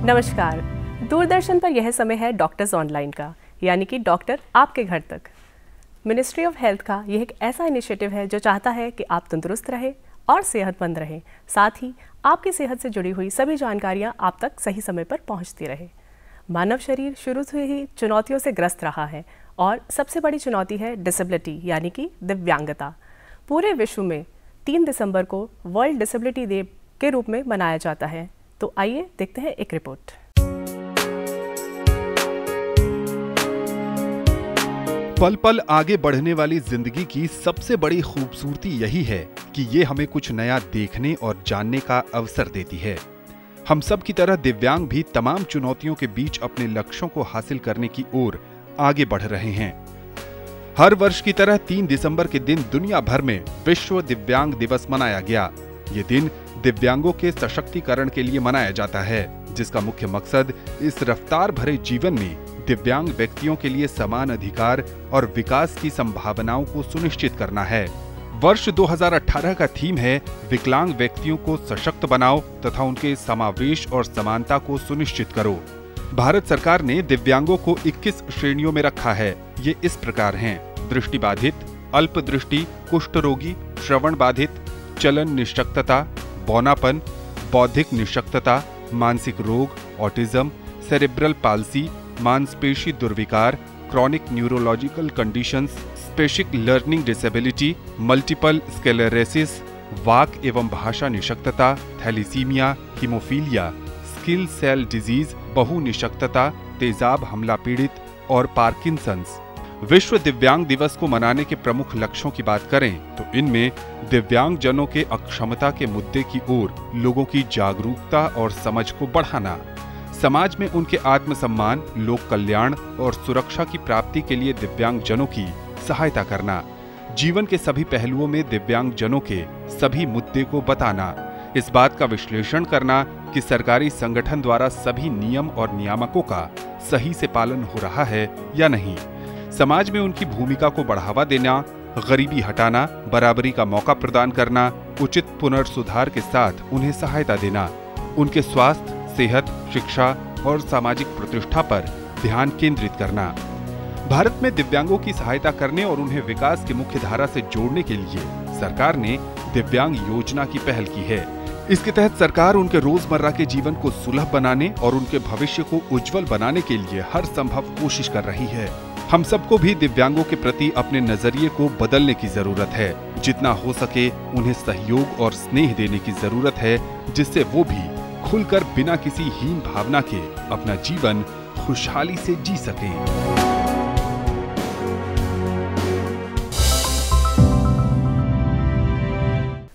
नमस्कार। दूरदर्शन पर यह समय है डॉक्टर्स ऑनलाइन का, यानी कि डॉक्टर आपके घर तक। मिनिस्ट्री ऑफ हेल्थ का यह एक ऐसा इनिशिएटिव है जो चाहता है कि आप तंदुरुस्त रहें और सेहतमंद रहें, साथ ही आपकी सेहत से जुड़ी हुई सभी जानकारियां आप तक सही समय पर पहुंचती रहे। मानव शरीर शुरू से ही चुनौतियों से ग्रस्त रहा है और सबसे बड़ी चुनौती है डिसेबिलिटी, यानी कि दिव्यांगता। पूरे विश्व में 3 दिसंबर को वर्ल्ड डिसेबिलिटी डे के रूप में मनाया जाता है। तो आइए देखते हैं एक रिपोर्ट। पल पल आगे बढ़ने वाली जिंदगी की सबसे बड़ी खूबसूरती यही है कि ये हमें कुछ नया देखने और जानने का अवसर देती है। हम सब की तरह दिव्यांग भी तमाम चुनौतियों के बीच अपने लक्ष्यों को हासिल करने की ओर आगे बढ़ रहे हैं। हर वर्ष की तरह 3 दिसंबर के दिन दुनिया भर में विश्व दिव्यांग दिवस मनाया गया। ये दिन दिव्यांगों के सशक्तिकरण के लिए मनाया जाता है, जिसका मुख्य मकसद इस रफ्तार भरे जीवन में दिव्यांग व्यक्तियों के लिए समान अधिकार और विकास की संभावनाओं को सुनिश्चित करना है। वर्ष 2018 का थीम है विकलांग व्यक्तियों को सशक्त बनाओ तथा उनके समावेश और समानता को सुनिश्चित करो। भारत सरकार ने दिव्यांगों को 21 श्रेणियों में रखा है। ये इस प्रकार हैं: दृष्टिबाधित, अल्पदृष्टि, कुष्ठ रोगी, श्रवण बाधित, चलन निशक्तता, बौनापन, बौद्धिक निशक्तता, मानसिक रोग, ऑटिज्म, सेरेब्रल पाल्सी, मांसपेशी दुर्विकार, chronic neurological conditions, specific learning disability, multiple sclerosis, वाक एवं भाषा निशक्तता, thalassemia, haemophilia, sickle cell disease, बहु निशक्तता, तेजाब हमला पीड़ित और पार्किंसंस। विश्व दिव्यांग दिवस को मनाने के प्रमुख लक्ष्यों की बात करें तो इनमें दिव्यांग जनों के अक्षमता के मुद्दे की ओर लोगों की जागरूकता और समझ को बढ़ाना, समाज में उनके आत्मसम्मान, लोक कल्याण और सुरक्षा की प्राप्ति के लिए दिव्यांग जनों की सहायता करना, जीवन के सभी पहलुओं में दिव्यांग जनों के सभी मुद्दे को बताना, इस बात का विश्लेषण करना कि सरकारी संगठन द्वारा सभी नियम और नियामकों का सही से पालन हो रहा है या नहीं, समाज में उनकी भूमिका को बढ़ावा देना, गरीबी हटाना, बराबरी का मौका प्रदान करना, उचित पुनर्सुधार के साथ उन्हें सहायता देना, उनके स्वास्थ्य, सेहत, शिक्षा और सामाजिक प्रतिष्ठा पर ध्यान केंद्रित करना। भारत में दिव्यांगों की सहायता करने और उन्हें विकास की मुख्य धारा से जोड़ने के लिए सरकार ने दिव्यांग योजना की पहल की है। इसके तहत सरकार उनके रोजमर्रा के जीवन को सुलभ बनाने और उनके भविष्य को उज्जवल बनाने के लिए हर संभव कोशिश कर रही है। हम सबको भी दिव्यांगों के प्रति अपने नजरिए को बदलने की जरूरत है। जितना हो सके उन्हें सहयोग और स्नेह देने की जरूरत है, जिससे वो भी खुलकर बिना किसी हीन भावना के अपना जीवन खुशहाली से जी सकें।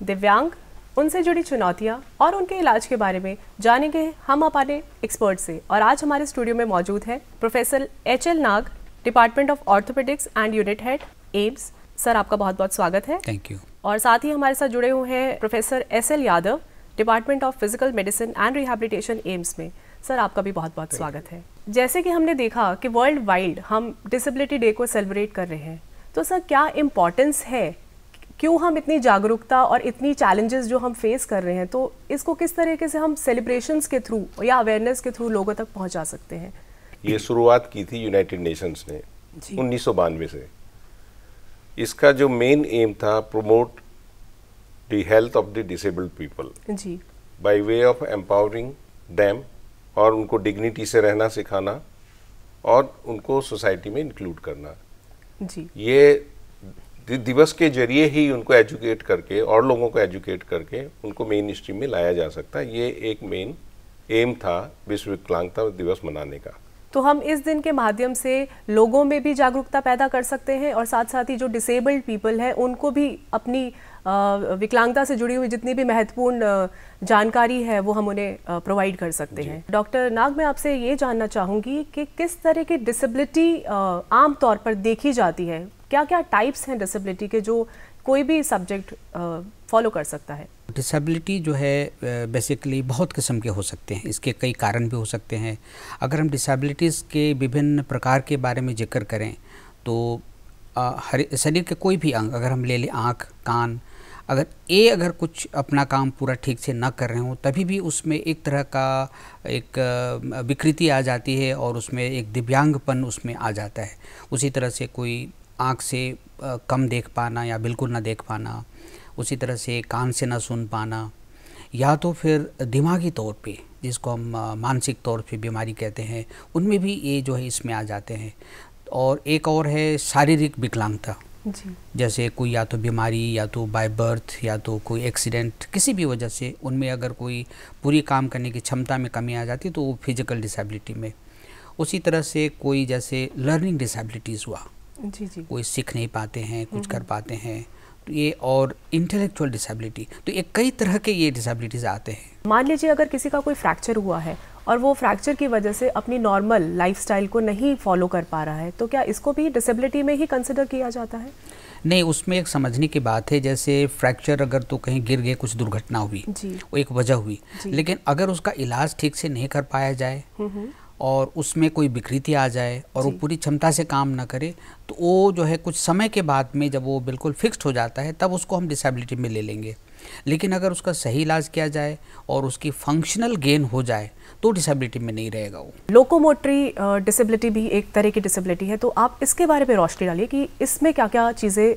दिव्यांग, उनसे जुड़ी चुनौतियां और उनके इलाज के बारे में जानेंगे हम अपने एक्सपर्ट से। और आज हमारे स्टूडियो में मौजूद है professor HL Nag, department of orthopaedics and unit head, AIIMS. Sir, आपका बहुत बहुत स्वागत है। Thank you. और साथ ही हमारे साथ जुड़े हुए हैं professor SL Yadav, department of physical medicine and rehabilitation, AIIMS में। सर, आपका भी बहुत बहुत स्वागत है। जैसे कि हमने देखा कि वर्ल्ड वाइड हम डिसेबिलिटी डे को सेलिब्रेट कर रहे हैं, तो सर क्या इम्पोर्टेंस है, क्यों हम इतनी जागरूकता और इतनी चैलेंजेस जो हम फेस कर रहे हैं, तो इसको किस तरीके से हम सेलिब्रेशंस के थ्रू या अवेयरनेस के थ्रू लोगों तक पहुंचा सकते हैं? ये शुरुआत की थी यूनाइटेड नेशंस ने 1992 से। इसका जो मेन एम था, promote the health of the disabled people जी, by way of empowering them, और उनको डिग्निटी से रहना सिखाना और उनको सोसाइटी में इंक्लूड करना जी। ये दिवस के जरिए ही उनको एजुकेट करके और लोगों को एजुकेट करके उनको मेन स्ट्रीम में लाया जा सकता है। ये एक मेन एम था विश्व विकलांगता दिवस मनाने का। तो हम इस दिन के माध्यम से लोगों में भी जागरूकता पैदा कर सकते हैं और साथ साथ ही जो डिसेबल्ड पीपल है उनको भी अपनी विकलांगता से जुड़ी हुई जितनी भी महत्वपूर्ण जानकारी है वो हम उन्हें प्रोवाइड कर सकते हैं। डॉक्टर नाग, मैं आपसे ये जानना चाहूँगी कि किस तरह की डिसेबिलिटी आम तौर पर देखी जाती है, क्या क्या टाइप्स हैं डिसेबिलिटी के जो कोई भी सब्जेक्ट फॉलो कर सकता है? डिसेबिलिटी जो है बेसिकली बहुत किस्म के हो सकते हैं, इसके कई कारण भी हो सकते हैं। अगर हम डिसेबिलिटीज़ के विभिन्न प्रकार के बारे में जिक्र करें तो शरीर के कोई भी अंग, अगर हम ले लें आँख, कान, अगर कुछ अपना काम पूरा ठीक से ना कर रहे हो तभी भी उसमें एक तरह का एक विकृति आ जाती है और उसमें एक दिव्यांगपन उसमें आ जाता है। उसी तरह से कोई आँख से कम देख पाना या बिल्कुल ना देख पाना, उसी तरह से कान से ना सुन पाना, या तो फिर दिमागी तौर पे जिसको हम मानसिक तौर पे बीमारी कहते हैं, उनमें भी ये जो है इसमें आ जाते हैं। और एक और है शारीरिक विकलांगता जी। जैसे कोई या तो बीमारी या तो बाय बर्थ या तो कोई एक्सीडेंट, किसी भी वजह से उनमें अगर कोई पूरी काम करने की क्षमता में कमी आ जाती है तो वो फिजिकल डिसेबिलिटी में। उसी तरह से कोई जैसे लर्निंग डिसेबिलिटीज़ हुआ, जी जी, कोई सीख नहीं पाते हैं, कुछ कर पाते हैं, तो ये, और इंटेलेक्चुअल डिसेबिलिटी, तो ये कई तरह के ये डिसेबिलिटीज़ आते हैं। मान लीजिए अगर किसी का कोई फ्रैक्चर हुआ है और वो फ्रैक्चर की वजह से अपनी नॉर्मल लाइफस्टाइल को नहीं फॉलो कर पा रहा है, तो क्या इसको भी डिसेबिलिटी में ही कंसिडर किया जाता है? नहीं, उसमें एक समझने की बात है, जैसे फ्रैक्चर अगर तो कहीं गिर गए, कुछ दुर्घटना हुई, वो एक वजह हुई, लेकिन अगर उसका इलाज ठीक से नहीं कर पाया जाए और उसमें कोई विकृति आ जाए और वो पूरी क्षमता से काम ना करे, तो वो जो है कुछ समय के बाद में जब वो बिल्कुल फिक्स्ड हो जाता है तब उसको हम डिसेबिलिटी में ले लेंगे। लेकिन अगर उसका सही इलाज किया जाए और उसकी फंक्शनल गेन हो जाए तो डिसेबिलिटी में नहीं रहेगा वो। लोकोमोटरी डिसेबिलिटी भी एक तरह की डिसेबिलिटी है, तो आप इसके बारे में रोशनी डालिए कि इसमें क्या क्या चीज़ें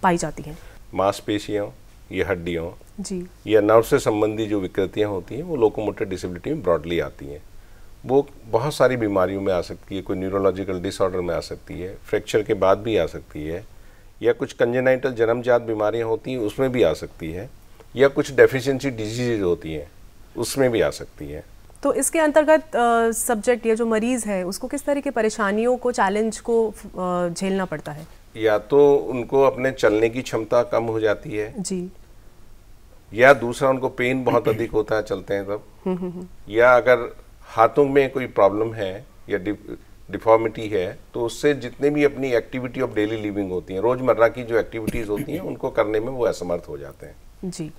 पाई जाती हैं। मांसपेशियों या हड्डियों जी, या नर्व से संबंधी जो विकृतियाँ होती हैं वो लोकोमोटर डिसेबिलिटी में ब्रॉडली आती हैं। वो बहुत सारी बीमारियों में आ सकती है, कोई न्यूरोलॉजिकल डिसऑर्डर में आ सकती है, फ्रैक्चर के बाद भी आ सकती है, या कुछ कंजेनाइटल जन्मजात बीमारियां होती हैं उसमें भी आ सकती है, या कुछ डेफिशिएंसी डिजीज होती हैं उसमें भी आ सकती है। तो इसके अंतर्गत सब्जेक्ट या जो मरीज़ है उसको किस तरह की परेशानियों को, चैलेंज को झेलना पड़ता है? या तो उनको अपने चलने की क्षमता कम हो जाती है जी, या दूसरा उनको पेन बहुत अधिक होता है चलते हैं तब, या अगर हाथों में कोई प्रॉब्लम है या डिफॉर्मिटी है तो उससे जितने भी अपनी एक्टिविटी ऑफ डेली लिविंग होती हैं, रोज़मर्रा की जो एक्टिविटीज़ होती हैं उनको करने में वो असमर्थ हो जाते हैं। जी।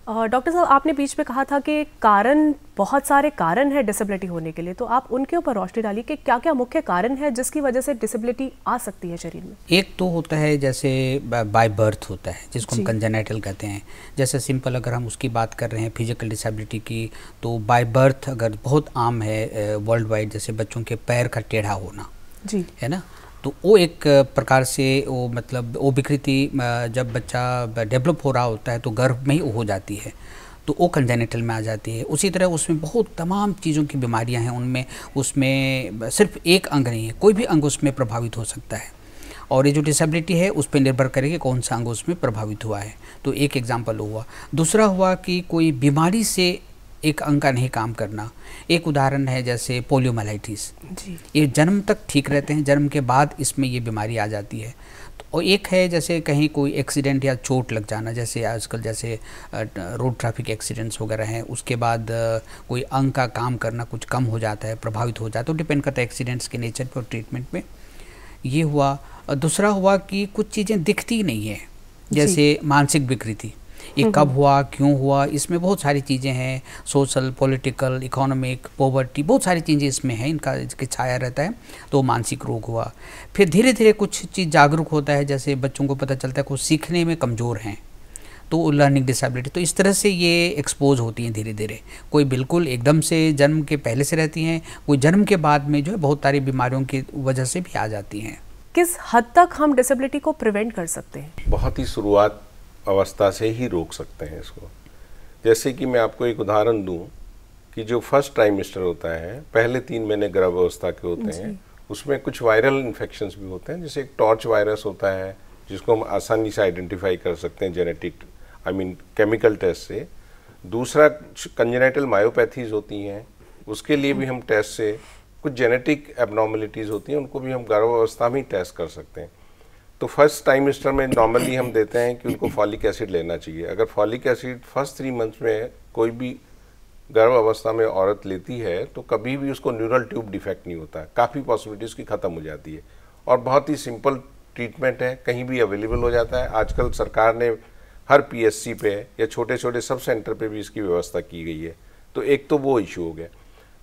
डॉक्टर साहब, आपने बीच में कहा था कि कारण, बहुत सारे कारण है डिसेबिलिटी होने के लिए, तो आप उनके ऊपर रोशनी डालिए कि क्या क्या मुख्य कारण है जिसकी वजह से डिसेबिलिटी आ सकती है शरीर में? एक तो होता है जैसे बाय बर्थ होता है जिसको हम कंजेनाइटल कहते हैं। जैसे सिंपल अगर हम उसकी बात कर रहे हैं फिजिकल डिसेबिलिटी की, तो बाय बर्थ अगर बहुत आम है वर्ल्ड वाइड, जैसे बच्चों के पैर का टेढ़ा होना, जी, है ना, तो वो एक प्रकार से वो मतलब वो विकृति जब बच्चा डेवलप हो रहा होता है तो गर्भ में ही हो जाती है, तो वो कंजेनिटल में आ जाती है। उसी तरह उसमें बहुत तमाम चीज़ों की बीमारियां हैं, उनमें उसमें सिर्फ एक अंग नहीं है, कोई भी अंग उसमें प्रभावित हो सकता है, और ये जो डिसेबिलिटी है उस पर निर्भर करेगी कौन सा अंग उसमें प्रभावित हुआ है। तो एक एग्जाम्पल हुआ। दूसरा हुआ कि कोई बीमारी से एक अंग का नहीं काम करना। एक उदाहरण है जैसे पोलियोमाइलाइटिस, ये जन्म तक ठीक रहते हैं, जन्म के बाद इसमें ये बीमारी आ जाती है। और एक है जैसे कहीं कोई एक्सीडेंट या चोट लग जाना, जैसे आजकल जैसे रोड ट्रैफिक एक्सीडेंट्स वगैरह हैं, उसके बाद कोई अंग का काम करना कुछ कम हो जाता है, प्रभावित हो जाता है, तो डिपेंड करता है एक्सीडेंट्स के नेचर पर और ट्रीटमेंट पे। ये हुआ। दूसरा हुआ कि कुछ चीज़ें दिखती नहीं है, जैसे मानसिक विकृति, ये कब हुआ, क्यों हुआ, इसमें बहुत सारी चीज़ें हैं, सोशल, पॉलिटिकल, इकोनॉमिक, पॉवर्टी, बहुत सारी चीज़ें इसमें हैं, इनका इसके छाया रहता है, तो मानसिक रोग हुआ। फिर धीरे धीरे कुछ चीज़ जागरूक होता है, जैसे बच्चों को पता चलता है कुछ सीखने में कमज़ोर हैं, तो लर्निंग डिसेबिलिटी, तो इस तरह से ये एक्सपोज होती हैं धीरे धीरे। कोई बिल्कुल एकदम से जन्म के पहले से रहती हैं, कोई जन्म के बाद में जो है बहुत सारी बीमारियों की वजह से भी आ जाती हैं। किस हद तक हम डिसेबिलिटी को प्रिवेंट कर सकते हैं? बहुत ही शुरुआत अवस्था से ही रोक सकते हैं इसको। जैसे कि मैं आपको एक उदाहरण दूं कि जो फर्स्ट ट्राइमेस्टर होता है, पहले 3 महीने गर्भावस्था के होते हैं, उसमें कुछ वायरल इन्फेक्शंस भी होते हैं, जैसे एक टॉर्च वायरस होता है जिसको हम आसानी से आइडेंटिफाई कर सकते हैं जेनेटिक केमिकल टेस्ट से। दूसरा कंजेनाइटल मायोपैथीज होती हैं, उसके लिए भी हम टेस्ट से, कुछ जेनेटिक एबनॉर्मलिटीज़ होती हैं उनको भी हम गर्भावस्था में ही टेस्ट कर सकते हैं। तो फर्स्ट ट्राइमेस्टर में नॉर्मली हम देते हैं कि उनको फॉलिक एसिड लेना चाहिए। अगर फॉलिक एसिड फर्स्ट 3 मंथ्स में कोई भी गर्भ अवस्था में औरत लेती है तो कभी भी उसको न्यूरल ट्यूब डिफेक्ट नहीं होता है, काफ़ी पॉसिबिलिटी उसकी ख़त्म हो जाती है, और बहुत ही सिंपल ट्रीटमेंट है, कहीं भी अवेलेबल हो जाता है। आजकल सरकार ने हर PSC पे या छोटे छोटे सब सेंटर पे भी इसकी व्यवस्था की गई है। तो एक तो वो इशू हो गया।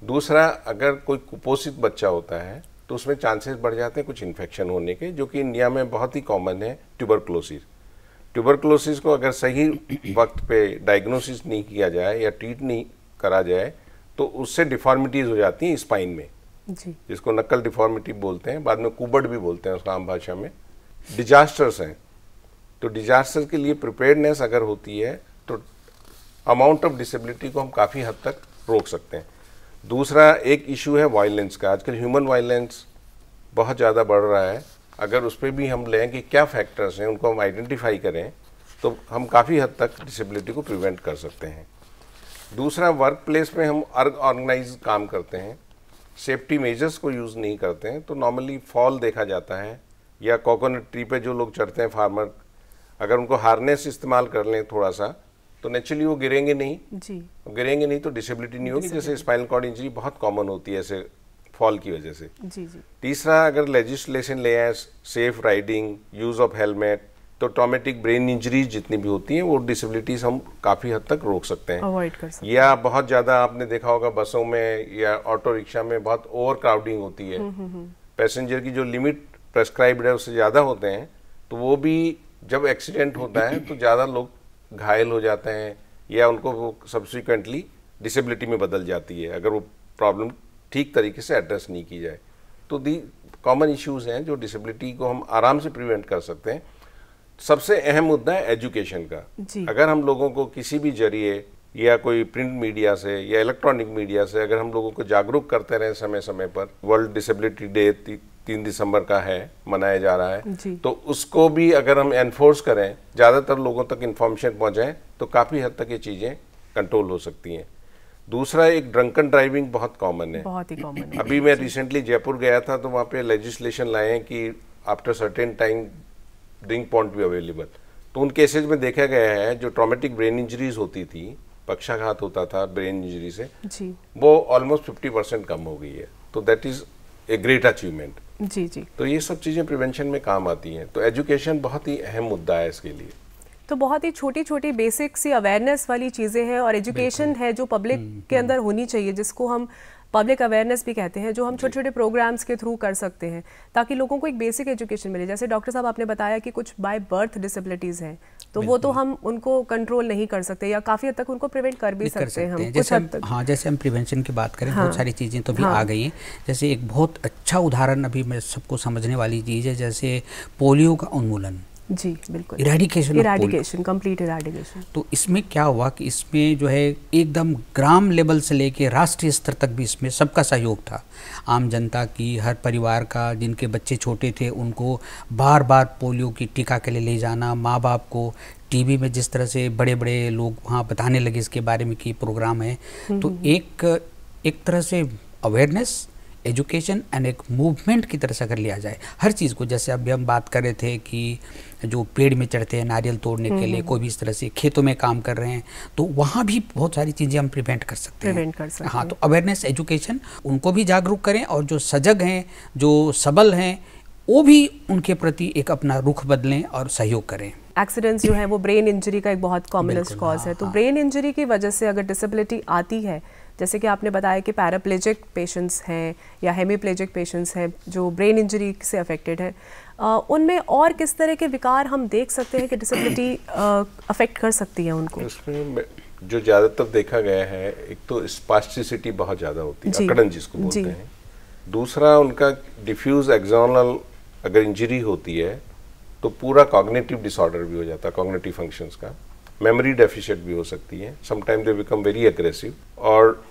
दूसरा, अगर कोई कुपोषित बच्चा होता है तो उसमें चांसेस बढ़ जाते हैं कुछ इन्फेक्शन होने के, जो कि इंडिया में बहुत ही कॉमन है, ट्यूबरक्लोसिस। ट्यूबरकुलोसिस को अगर सही वक्त पे डायग्नोसिस नहीं किया जाए या ट्रीट नहीं करा जाए तो उससे डिफॉर्मिटीज़ हो जाती हैं स्पाइन में जी। जिसको नक्कल डिफॉर्मिटी बोलते हैं, बाद में कुबड़ भी बोलते हैं उसका आम भाषा में। डिजास्टर्स हैं, तो डिजास्टर के लिए प्रिपेयर्डनेस अगर होती है तो अमाउंट ऑफ डिसेबिलिटी को हम काफ़ी हद तक रोक सकते हैं। दूसरा एक इशू है वायलेंस का। आजकल ह्यूमन वायलेंस बहुत ज़्यादा बढ़ रहा है। अगर उस पर भी हम लें कि क्या फैक्टर्स हैं, उनको हम आइडेंटिफाई करें तो हम काफ़ी हद तक डिसेबिलिटी को प्रिवेंट कर सकते हैं। दूसरा, वर्क प्लेस में हम ऑर्गेनाइज काम करते हैं, सेफ्टी मेजर्स को यूज़ नहीं करते हैं, तो नॉर्मली फॉल देखा जाता है। या कोकोनट ट्री पे जो लोग चढ़ते हैं फार्मर, अगर उनको हार्नेस इस्तेमाल कर लें थोड़ा सा तो नेचुरली वो गिरेंगे नहीं जी। गिरेंगे नहीं तो डिसेबिलिटी नहीं होगी। जैसे स्पाइनल कॉर्ड इंजरी बहुत कॉमन होती है ऐसे फॉल की वजह से। जी जी। तीसरा, अगर लेजिस्लेशन ले आए, safe riding, use of helmet, तो ट्रॉमेटिक ब्रेन इंजरीज जितनी भी होती हैं वो डिसेबिलिटीज हम काफ़ी हद तक रोक सकते हैं, अवॉइड कर सकते हैं। या बहुत ज़्यादा आपने देखा होगा बसों में या ऑटो रिक्शा में बहुत ओवर क्राउडिंग होती है, पैसेंजर की जो लिमिट प्रेस्क्राइब्ड है उससे ज़्यादा होते हैं, तो वो भी जब एक्सीडेंट होता है तो ज़्यादा लोग घायल हो जाते हैं या उनको वो सब्सिक्वेंटली डिसेबिलिटी में बदल जाती है अगर वो प्रॉब्लम ठीक तरीके से एड्रेस नहीं की जाए। तो दी कॉमन इश्यूज़ हैं जो डिसेबिलिटी को हम आराम से प्रिवेंट कर सकते हैं। सबसे अहम मुद्दा है एजुकेशन का। अगर हम लोगों को किसी भी जरिए या कोई प्रिंट मीडिया से या इलेक्ट्रॉनिक मीडिया से अगर हम लोगों को जागरूक करते रहें समय समय पर, वर्ल्ड डिसेबिलिटी डे 3 दिसंबर का है, मनाया जा रहा है, तो उसको भी अगर हम एनफोर्स करें, ज़्यादातर लोगों तक इन्फॉर्मेशन पहुँचाएँ तो काफ़ी हद तक ये चीज़ें कंट्रोल हो सकती हैं। दूसरा, एक ड्रंकन ड्राइविंग बहुत कॉमन है, बहुत ही कॉमन है। अभी मैं रिसेंटली जयपुर गया था तो वहाँ पे लेजिस्लेशन लाए हैं कि after certain time drink point भी अवेलेबल। तो उन केसेज में देखा गया है जो ट्रॉमेटिक ब्रेन इंजरीज होती थी, पक्षाघात होता था ब्रेन इंजरी से जी, वो ऑलमोस्ट 50% कम हो गई है। तो that is a great achievement. जी जी। तो ये सब चीज़ें प्रिवेंशन में काम आती हैं। तो एजुकेशन बहुत ही अहम मुद्दा है इसके लिए। तो बहुत ही छोटी छोटी बेसिक सी अवेयरनेस वाली चीज़ें हैं और एजुकेशन है जो पब्लिक के अंदर होनी चाहिए, जिसको हम पब्लिक अवेयरनेस भी कहते हैं, जो हम छोटे छोटे प्रोग्राम्स के थ्रू कर सकते हैं ताकि लोगों को एक बेसिक एजुकेशन मिले। जैसे डॉक्टर साहब आपने बताया कि कुछ बाय बर्थ डिसेबिलिटीज़ हैं, तो वो तो हम उनको कंट्रोल नहीं कर सकते या काफ़ी हद तक उनको प्रिवेंट कर भी सकते हैं हम कुछ हद तक। हाँ, जैसे हम प्रिवेंशन की बात करें, बहुत सारी चीज़ें तो भी आ गई हैं। जैसे एक बहुत अच्छा उदाहरण अभी मैं सबको समझने वाली चीज़ है, जैसे पोलियो का उन्मूलन। जी बिल्कुल, इरेडिकेशन, कंप्लीट इरेडिकेशन। तो इसमें क्या हुआ कि इसमें जो है एकदम ग्राम लेवल से लेके राष्ट्रीय स्तर तक भी इसमें सबका सहयोग था, आम जनता की, हर परिवार का। जिनके बच्चे छोटे थे उनको बार बार पोलियो की टीका के लिए ले जाना, माँ बाप को टीवी में जिस तरह से बड़े बड़े लोग वहाँ बताने लगे इसके बारे में कि प्रोग्राम है, तो एक तरह से अवेयरनेस, एजुकेशन एंड एक मूवमेंट की तरह से अगर लिया जाए हर चीज़ को। जैसे अभी हम बात कर रहे थे कि जो पेड़ में चढ़ते हैं नारियल तोड़ने के लिए, कोई भी इस तरह से खेतों में काम कर रहे हैं, तो वहाँ भी बहुत सारी चीज़ें हम प्रिवेंट कर सकते हैं। हाँ, तो अवेयरनेस, एजुकेशन, उनको भी जागरूक करें और जो सजग हैं, जो सबल हैं, वो भी उनके प्रति एक अपना रुख बदलें और सहयोग करें। एक्सीडेंट्स जो है वो ब्रेन इंजरी का एक बहुत कॉमनेस्ट कॉज है। तो ब्रेन इंजरी की वजह से अगर डिसेबिलिटी आती है, जैसे कि आपने बताया कि पैराप्लेजिक पेशेंट्स हैं या हेमीप्लेजिक पेशेंट्स हैं जो ब्रेन इंजरी से अफेक्टेड है, उनमें और किस तरह के विकार हम देख सकते हैं कि डिसेबिलिटी अफेक्ट कर सकती है उनको? उसमें जो ज़्यादातर देखा गया है, एक तो स्पास्टिसिटी बहुत ज़्यादा होती है, अकड़न जिसको बोलते हैं। दूसरा, उनका डिफ्यूज एक्सोनल अगर इंजरी होती है तो पूरा कॉग्निटिव डिसऑर्डर भी हो जाता है, कॉग्निटिव फंक्शंस का। मेमोरी डेफिशिएंट भी हो सकती है, sometime they become very aggressive, और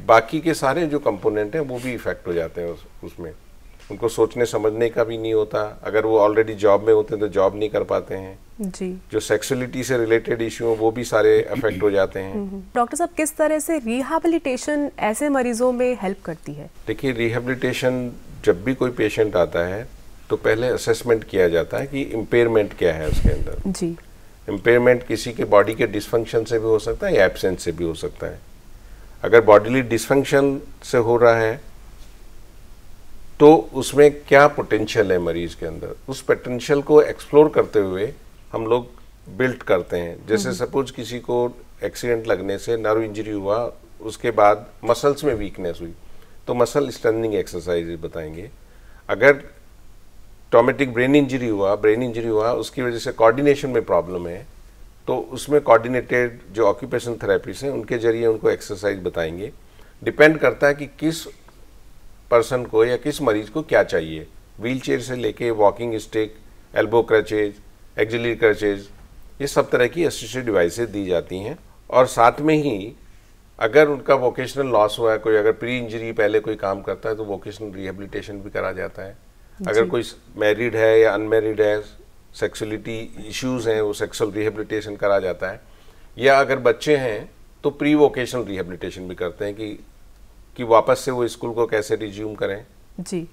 बाकी के सारे जो कंपोनेंट हैं वो भी इफेक्ट हो जाते हैं उसमें। उनको सोचने समझने का भी नहीं होता, अगर वो ऑलरेडी जॉब में होते हैं तो जॉब नहीं कर पाते हैं जी। जो सेक्सुअलिटी से रिलेटेड इश्यू हैं वो भी सारे अफेक्ट हो जाते हैं। डॉक्टर साहब, किस तरह से रिहैबिलिटेशन ऐसे मरीजों में हेल्प करती है? देखिए, रिहैबिलिटेशन जब भी कोई पेशेंट आता है तो पहले असेसमेंट किया जाता है कि इम्पेयरमेंट क्या है उसके अंदर जी। इम्पेयरमेंट किसी के बॉडी के डिसफंक्शन से भी हो सकता है या एब्सेंस से भी हो सकता है। अगर बॉडीली डिसफंक्शन से हो रहा है तो उसमें क्या पोटेंशियल है मरीज के अंदर, उस पोटेंशियल को एक्सप्लोर करते हुए हम लोग बिल्ड करते हैं। जैसे सपोज किसी को एक्सीडेंट लगने से नर्व इंजरी हुआ, उसके बाद मसल्स में वीकनेस हुई, तो मसल स्ट्रेंथनिंग एक्सरसाइज बताएंगे। अगर ट्रॉमेटिक ब्रेन इंजरी हुआ, उसकी वजह से कोऑर्डिनेशन में प्रॉब्लम है, तो उसमें कोऑर्डिनेटेड जो ऑक्यूपेशन थेरेपिस्ट हैं उनके जरिए उनको एक्सरसाइज बताएंगे। डिपेंड करता है कि किस पर्सन को या किस मरीज को क्या चाहिए, व्हील चेयर से लेके walking stick, elbow crutches, axillary crutches, ये सब तरह की असिस्टेड डिवाइसेज दी जाती हैं। और साथ में ही अगर उनका वोकेशनल लॉस हुआ है, कोई अगर प्री इंजरी पहले कोई काम करता है तो वोकेशनल रिहेबिलिटेशन भी करा जाता है। अगर कोई मैरिड है या अनमैरिड है, सेक्सुअलिटी इश्यूज हैं, वो सेक्सुअल रिहेबिलिटेशन करा जाता है। या अगर बच्चे हैं तो प्री वोकेशनल रिहेबिलिटेशन भी करते हैं कि वापस से वो स्कूल को कैसे रिज्यूम करें जी।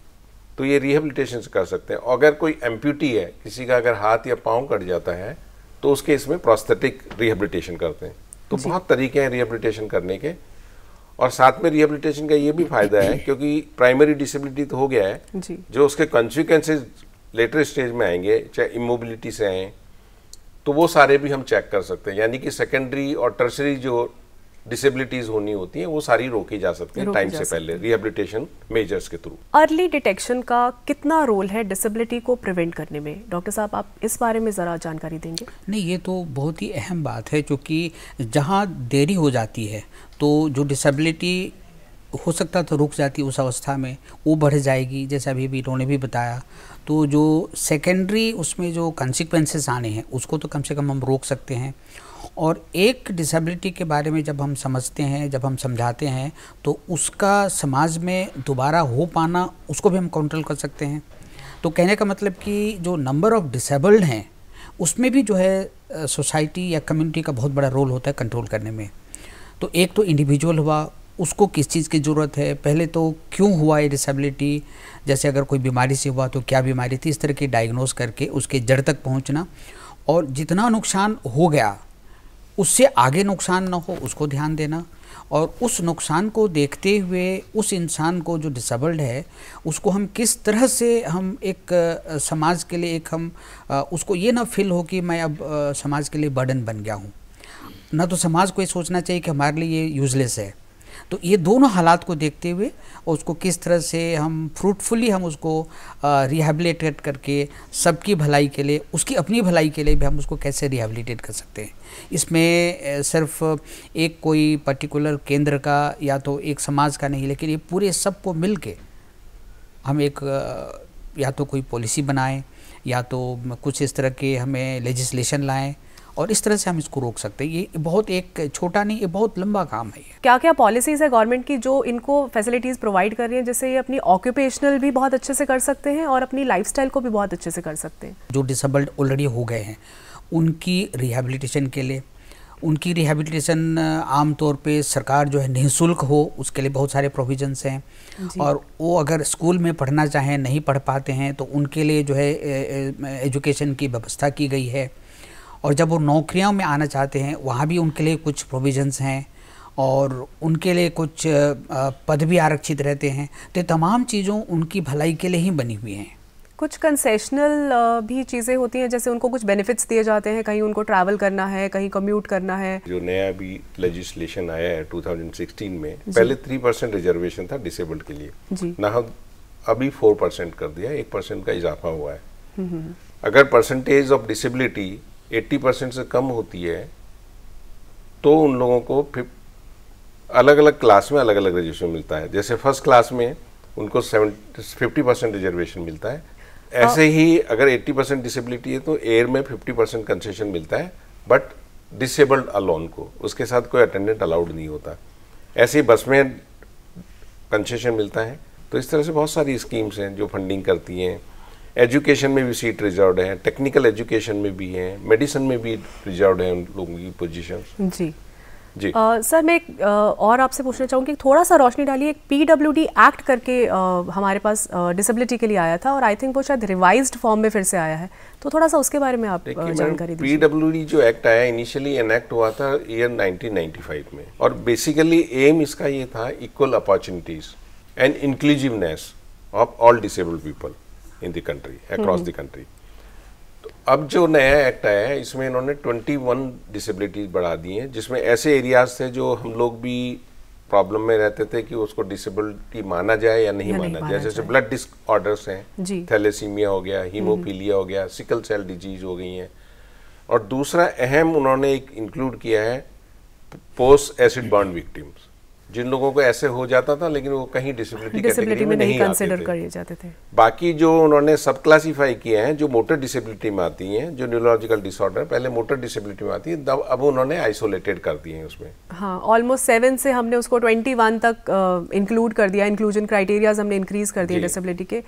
तो ये रिहेबिलिटेशन कर सकते हैं। अगर कोई एम्प्यूटी है, किसी का अगर हाथ या पाँव कट जाता है तो उसके इसमें प्रोस्थेटिक रिहेबिलिटेशन करते हैं। तो बहुत तरीके हैं रिहेबिलिटेशन करने के। और साथ में रिहेबिलिटेशन का ये भी फायदा है क्योंकि प्राइमरी डिसेबिलिटी तो हो गया है जी। जो उसके कॉन्सिक्वेंसेज लेटर स्टेज में आएंगे, चाहे इमोबिलिटी से आए, तो वो सारे भी हम चेक कर सकते हैं। यानी कि सेकेंडरी और टर्सरी जो डिसेबिलिटीज होनी होती हैं वो सारी रोकी जा सकती हैं टाइम से पहले रिहेबिलिटेशन मेजर्स के थ्रू। अर्ली डिटेक्शन का कितना रोल है डिसेबिलिटी को प्रिवेंट करने में? डॉक्टर साहब, आप इस बारे में ज़रा जानकारी देंगे? नहीं, ये तो बहुत ही अहम बात है, क्योंकि जहाँ देरी हो जाती है तो जो डिसेबिलिटी हो सकता तो रुक जाती उस अवस्था में, वो बढ़ जाएगी, जैसे अभी इन्होंने भी बताया। तो जो सेकेंडरी उसमें जो कॉन्सिक्वेंसेस आने हैं उसको तो कम से कम हम रोक सकते हैं। और एक डिसेबिलिटी के बारे में जब हम समझते हैं, जब हम समझाते हैं, तो उसका समाज में दोबारा हो पाना उसको भी हम कंट्रोल कर सकते हैं। तो कहने का मतलब कि जो नंबर ऑफ डिसेबल्ड हैं उसमें भी जो है सोसाइटी या कम्युनिटी का बहुत बड़ा रोल होता है कंट्रोल करने में। तो एक तो इंडिविजुअल हुआ, उसको किस चीज़ की ज़रूरत है, पहले तो क्यों हुआ ये डिसेबिलिटी, जैसे अगर कोई बीमारी से हुआ तो क्या बीमारी थी, इस तरह की डायग्नोज करके उसके जड़ तक पहुंचना। और जितना नुकसान हो गया उससे आगे नुकसान ना हो उसको ध्यान देना, और उस नुकसान को देखते हुए उस इंसान को जो डिसेबल्ड है उसको हम किस तरह से हम एक समाज के लिए एक हम उसको ये ना फील हो कि मैं अब समाज के लिए बर्डन बन गया हूँ, ना तो समाज को ये सोचना चाहिए कि हमारे लिए ये यूजलेस है। तो ये दोनों हालात को देखते हुए और उसको किस तरह से हम फ्रूटफुली हम उसको रिहेबिलिटेट करके सबकी भलाई के लिए, उसकी अपनी भलाई के लिए भी हम उसको कैसे रिहेबिलिटेट कर सकते हैं। इसमें सिर्फ एक कोई पर्टिकुलर केंद्र का या तो एक समाज का नहीं, लेकिन ये पूरे सबको मिल के हम एक या तो कोई पॉलिसी बनाएं या तो कुछ इस तरह के हमें लेजिस्लेशन लाएं, और इस तरह से हम इसको रोक सकते हैं। ये बहुत एक छोटा नहीं, ये बहुत लंबा काम है। क्या क्या पॉलिसीज़ है गवर्नमेंट की जो इनको फैसिलिटीज़ प्रोवाइड कर रही हैं, जिससे ये अपनी ऑक्यूपेशनल भी बहुत अच्छे से कर सकते हैं और अपनी लाइफस्टाइल को भी बहुत अच्छे से कर सकते हैं? जो डिसेबल्ड ऑलरेडी हो गए हैं उनकी रिहेबिलिटेशन के लिए, उनकी रिहेबिलिटेशन आमतौर पे सरकार जो है निःशुल्क हो, उसके लिए बहुत सारे प्रोविजंस हैं। और वो अगर स्कूल में पढ़ना चाहें, नहीं पढ़ पाते हैं, तो उनके लिए जो है एजुकेशन की व्यवस्था की गई है। और जब वो नौकरियों में आना चाहते हैं वहाँ भी उनके लिए कुछ प्रोविजंस हैं और उनके लिए कुछ पद भी आरक्षित रहते हैं। तो तमाम चीज़ों उनकी भलाई के लिए ही बनी हुई हैं। कुछ कंसेशनल भी चीज़ें होती हैं, जैसे उनको कुछ बेनिफिट्स दिए जाते हैं, कहीं उनको ट्रैवल करना है, कहीं कम्यूट करना है। जो नया भी लेजिस्लेशन आया है 2016 में, पहले 3% रिजर्वेशन था डिसेबल्ड के लिए, ना हम अभी 4% कर दिया, 1% का इजाफा हुआ है। अगर परसेंटेज ऑफ डिसेबिलिटी 80% से कम होती है तो उन लोगों को फिर अलग अलग क्लास में अलग अलग रिजर्वेशन मिलता है। जैसे फर्स्ट क्लास में उनको 50% रिजर्वेशन मिलता है। ऐसे ही अगर 80% डिसेबिलिटी है तो एयर में 50% कंसेशन मिलता है, बट डिसेबल्ड अलोन को, उसके साथ कोई अटेंडेंट अलाउड नहीं होता। ऐसे ही बस में कंसेशन मिलता है। तो इस तरह से बहुत सारी स्कीम्स हैं जो फंडिंग करती हैं। एजुकेशन में भी सीट रिजर्व्ड है, टेक्निकल एजुकेशन में भी है, मेडिसिन में भी रिजर्व्ड है उन लोगों की पोजीशन। जी जी। सर मैं और आपसे पूछना चाहूँगी, थोड़ा सा रोशनी डालिए। एक PWD एक्ट करके हमारे पास डिसेबिलिटी के लिए आया था और आई थिंक वो शायद रिवाइज्ड फॉर्म में फिर से आया है, तो थोड़ा सा उसके बारे में आप जानकारी दीजिए। PWD जो एक्ट आया इनिशियली एनेक्ट हुआ था ईयर 1995 में, और बेसिकली एम इसका ये था equal opportunities and inclusiveness of all disabled people in the country, across the country. तो अब जो नया एक्ट आया है इसमें इन्होंने 21 डिसेबिलिटीज बढ़ा दी हैं, जिसमें ऐसे एरियाज थे जो हम लोग भी प्रॉब्लम में रहते थे कि उसको डिसेबिलिटी माना जाए या नहीं माना जाए। जैसे ब्लड डिसऑर्डर्स हैं, थैलेसीमिया हो गया, हीमोफीलिया हो गया, सिकल सेल डिजीज हो गई हैं। और दूसरा अहम उन्होंने एक इंक्लूड किया है पोस्ट एसिड बर्न विक्टिम्स, जिन लोगों को ऐसे हो जाता था लेकिन वो कहीं डिसेबिलिटी कैटेगरी में नहीं कंसीडर किए जाते थे। बाकी जो उन्होंने सब क्लासीफाई किए हैं, जो मोटर डिसेबिलिटी में आती हैं, जो न्यूरोलॉजिकल डिसऑर्डर पहले मोटर डिसेबिलिटी में आती है, अब उन्होंने आइसोलेटेड कर दिए हैं उसमें। हाँ, ऑलमोस्ट 7 से हमने उसको 21 तक इंक्लूड कर दिया, इंक्लूजन क्राइटेरियाज हमने इंक्रीज कर दिए डिसेबिलिटी के।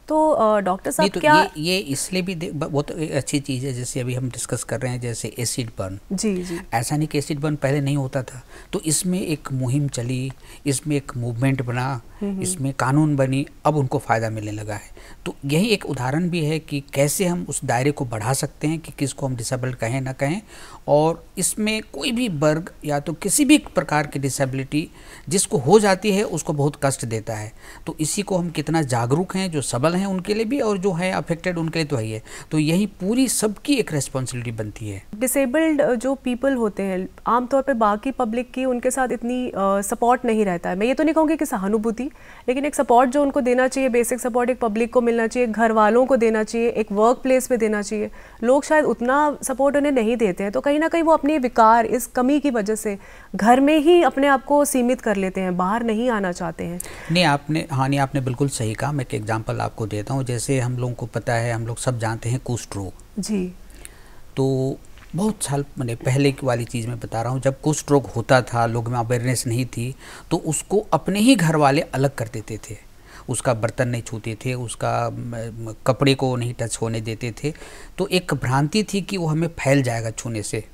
तो डॉक्टर साहब तो क्या ये इसलिए भी बहुत अच्छी चीज़ है, जैसे अभी हम डिस्कस कर रहे हैं जैसे एसिड बर्न। जी। ऐसा नहीं कि एसिड बर्न पहले नहीं होता था, तो इसमें एक मुहिम चली, इसमें एक मूवमेंट बना, इसमें कानून बनी, अब उनको फ़ायदा मिलने लगा है। तो यही एक उदाहरण भी है कि कैसे हम उस दायरे को बढ़ा सकते हैं कि किसको हम डिसेबल्ड कहें ना कहें, और इसमें कोई भी वर्ग या तो किसी भी प्रकार की डिसेबिलिटी जिसको हो जाती है उसको बहुत कष्ट देता है। तो इसी को हम कितना जागरूक हैं, जो सबल हैं उनके लिए भी और जो है अफेक्टेड उनके लिए तो है ही है। तो यही पूरी सबकी एक रिस्पॉन्सिबिलिटी बनती है। डिसेबल्ड जो पीपल होते हैं आमतौर पे बाकी पब्लिक की उनके साथ इतनी सपोर्ट नहीं रहता है। मैं ये तो नहीं कहूँगी कि सहानुभूति, लेकिन एक सपोर्ट जो उनको देना चाहिए, बेसिक सपोर्ट एक पब्लिक को मिलना चाहिए, घर वालों को देना चाहिए, एक वर्क प्लेस पे देना चाहिए। लोग शायद उतना सपोर्ट उन्हें नहीं देते हैं, तो कहीं ना कहीं वो अपने विकार, इस कमी की वजह से घर में ही अपने आप को सीमित कर लेते हैं, बाहर नहीं आना चाहते हैं। नहीं, आपने बिल्कुल सही कहा। मैं एक एग्जांपल आपको देता हूँ। जैसे हम लोगों को पता है, हम लोग सब जानते हैं कुष्ठ रोग जी। तो बहुत साल मैंने पहले की वाली चीज़ मैं बता रहा हूँ, जब कुष्ठ रोग होता था, लोग में अवेयरनेस नहीं थी, तो उसको अपने ही घर वाले अलग कर देते थे। उसका बर्तन नहीं छूते थे, उसका कपड़े को नहीं टच होने देते थे। तो एक भ्रांति थी कि वो हमें फैल जाएगा छूने से।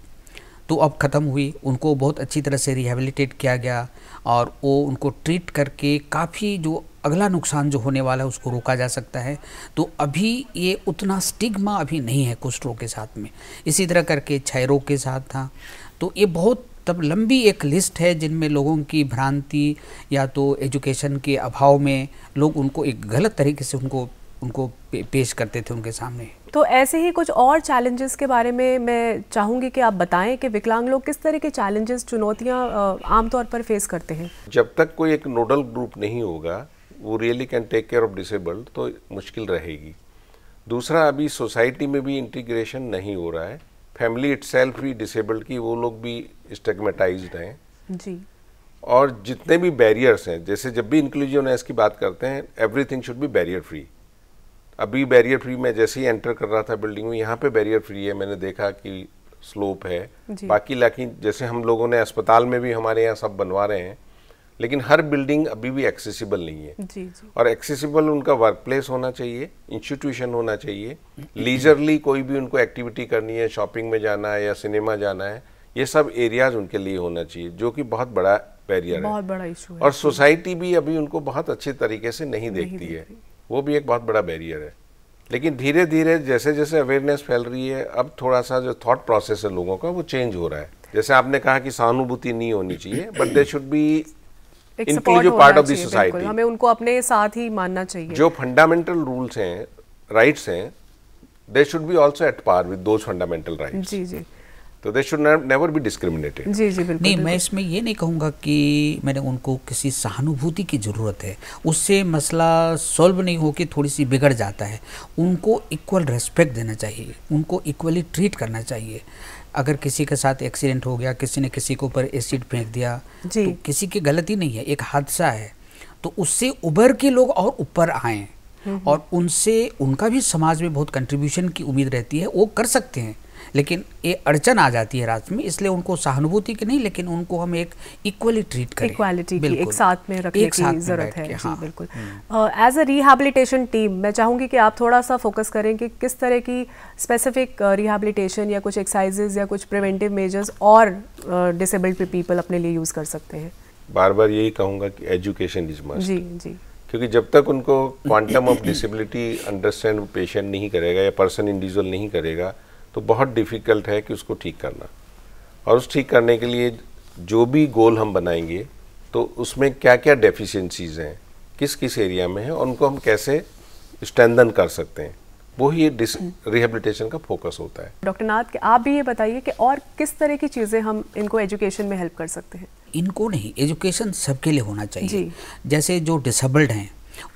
तो अब ख़त्म हुई, उनको बहुत अच्छी तरह से रिहेबिलिटेट किया गया और वो उनको ट्रीट करके काफ़ी जो अगला नुकसान जो होने वाला है उसको रोका जा सकता है। तो अभी ये उतना स्टिग्मा अभी नहीं है कुष्ठ रोग के साथ में। इसी तरह करके क्षय रोग के साथ था। तो ये बहुत तब लंबी एक लिस्ट है जिनमें लोगों की भ्रांति या तो एजुकेशन के अभाव में लोग उनको एक गलत तरीके से उनको पेश करते थे उनके सामने। तो ऐसे ही कुछ और चैलेंजेस के बारे में मैं चाहूँगी कि आप बताएं कि विकलांग लोग किस तरह के चैलेंजेस, चुनौतियाँ आमतौर पर फेस करते हैं। जब तक कोई एक नोडल ग्रुप नहीं होगा वो really can take care of disabled, तो मुश्किल रहेगी। दूसरा, अभी सोसाइटी में भी इंटीग्रेशन नहीं हो रहा है। फैमिली इटसेल्फ भी डिसेबल्ड की वो लोग भी स्टिग्मेटाइज्ड हैं जी। और जितने भी बैरियर्स हैं, जैसे जब भी इंक्लूजन की बात करते हैं, everything should be barrier free. अभी बैरियर फ्री मैं जैसे ही एंटर कर रहा था बिल्डिंग में, यहाँ पे बैरियर फ्री है, मैंने देखा कि स्लोप है। बाकी लेकिन जैसे हम लोगों ने अस्पताल में भी हमारे यहाँ सब बनवा रहे हैं, लेकिन हर बिल्डिंग अभी भी एक्सेसिबल नहीं है। जी। और एक्सेसिबल उनका वर्क प्लेस होना चाहिए, इंस्टीट्यूशन होना चाहिए, लीजरली कोई भी उनको एक्टिविटी करनी है, शॉपिंग में जाना है या सिनेमा जाना है, ये सब एरियाज उनके लिए होना चाहिए, जो कि बहुत बड़ा बैरियर है, बहुत बड़ा इशू है। और सोसाइटी भी अभी उनको बहुत अच्छे तरीके से नहीं देखती है, वो भी एक बहुत बड़ा बैरियर है। लेकिन धीरे धीरे जैसे जैसे अवेयरनेस फैल रही है, अब थोड़ा सा जो थॉट प्रोसेस है लोगों का वो चेंज हो रहा है। जैसे आपने कहा कि सहानुभूति नहीं होनी चाहिए, but they should B inclusive part of the society. हमें उनको अपने साथ ही मानना चाहिए। जो फंडामेंटल रूल्स हैं, राइट्स हैं, they should be also at par with those fundamental rights. जी। तो they should never be discriminated. जी बिल्कुल। नहीं, मैं इसमें ये नहीं कहूँगा कि मैंने उनको किसी सहानुभूति की ज़रूरत है, उससे मसला सॉल्व नहीं हो के थोड़ी सी बिगड़ जाता है। उनको इक्वल रेस्पेक्ट देना चाहिए, उनको इक्वली ट्रीट करना चाहिए। अगर किसी के साथ एक्सीडेंट हो गया, किसी ने किसी के ऊपर एसिड फेंक दिया, तो किसी की गलती नहीं है, एक हादसा है, तो उससे उभर के लोग और ऊपर आएँ और उनसे उनका भी समाज में बहुत कंट्रीब्यूशन की उम्मीद रहती है, वो कर सकते हैं। लेकिन ये अड़चन आ जाती है रास्ते में, इसलिए उनको सहानुभूति की नहीं, लेकिन उनको हम एक इक्वली ट्रीट करें, इक्वालिटी की एक साथ में रखने की जरूरत है। हाँ। जी बिल्कुल। एज अ रिहैबिलिटेशन टीम मैं चाहूँगी कि आप थोड़ा सा फोकस करें कि किस तरह की स्पेसिफिक रिहैबिलिटेशन या कुछ एक्सरसाइजेज या कुछ प्रिवेंटिव मेजर्स और डिसेबल्ड पीपल अपने लिए यूज़ कर सकते हैं। बार बार यही कहूँगा कि एजुकेशन इज मस्ट। जी। क्योंकि जब तक उनको quantum of disability understand patient नहीं करेगा या पर्सन इंडिविजुअल नहीं करेगा, तो बहुत डिफ़िकल्ट है कि उसको ठीक करना। और उस ठीक करने के लिए जो भी गोल हम बनाएंगे, तो उसमें क्या क्या डेफिशिएंसीज हैं, किस किस एरिया में है, और उनको हम कैसे स्ट्रेंथन कर सकते हैं, वो ही रिहेबिलिटेशन का फोकस होता है। डॉक्टर नाथ, आप भी ये बताइए कि और किस तरह की चीज़ें हम इनको एजुकेशन में हेल्प कर सकते हैं। इनको नहीं, एजुकेशन सबके लिए होना चाहिए जी। जैसे जो डिसेबल्ड हैं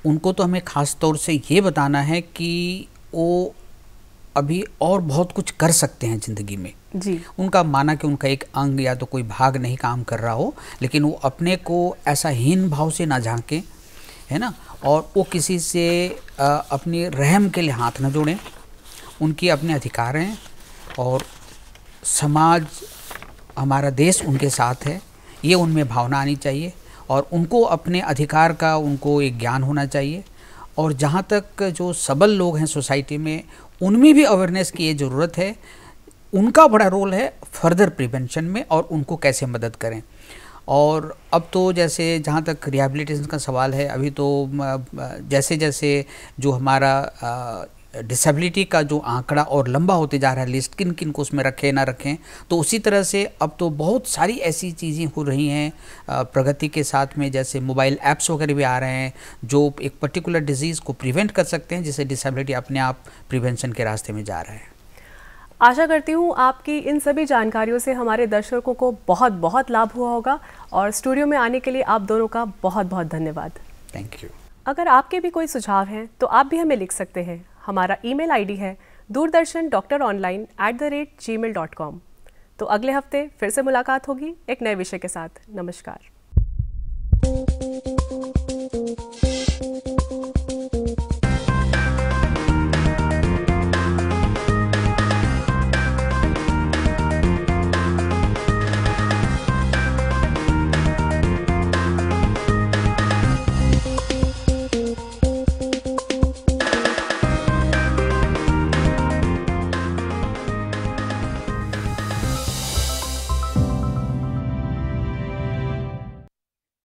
उनको तो हमें ख़ास तौर से ये बताना है कि वो अभी और बहुत कुछ कर सकते हैं ज़िंदगी में जी। उनका माना कि उनका एक अंग या तो कोई भाग नहीं काम कर रहा हो, लेकिन वो अपने को ऐसा हीन भाव से ना झांकें, है ना, और वो किसी से अपनी रहम के लिए हाथ न जोड़ें। उनकी अपने अधिकार हैं और समाज, हमारा देश उनके साथ है, ये उनमें भावना आनी चाहिए और उनको अपने अधिकार का उनको एक ज्ञान होना चाहिए। और जहाँ तक जो सबल लोग हैं सोसाइटी में, उनमें भी अवेयरनेस की ये ज़रूरत है। उनका बड़ा रोल है फर्दर प्रिवेंशन में और उनको कैसे मदद करें। और अब तो जैसे जहाँ तक रिहैबिलिटेशन का सवाल है, अभी तो जैसे जैसे जो हमारा डिसेबिलिटी का जो आंकड़ा और लंबा होते जा रहा है, लिस्ट किन किन को उसमें रखें ना रखें, तो उसी तरह से अब तो बहुत सारी ऐसी चीज़ें हो रही हैं प्रगति के साथ में, जैसे मोबाइल ऐप्स वगैरह भी आ रहे हैं जो एक पर्टिकुलर डिजीज़ को प्रिवेंट कर सकते हैं, जिससे डिसेबिलिटी अपने आप प्रिवेंशन के रास्ते में जा रहा है। आशा करती हूँ आपकी इन सभी जानकारियों से हमारे दर्शकों को बहुत बहुत लाभ हुआ होगा और स्टूडियो में आने के लिए आप दोनों का बहुत बहुत धन्यवाद। Thank you. अगर आपके भी कोई सुझाव हैं तो आप भी हमें लिख सकते हैं। हमारा ईमेल आईडी है doordarshan.online@gmail.com। तो अगले हफ्ते फिर से मुलाकात होगी एक नए विषय के साथ। नमस्कार।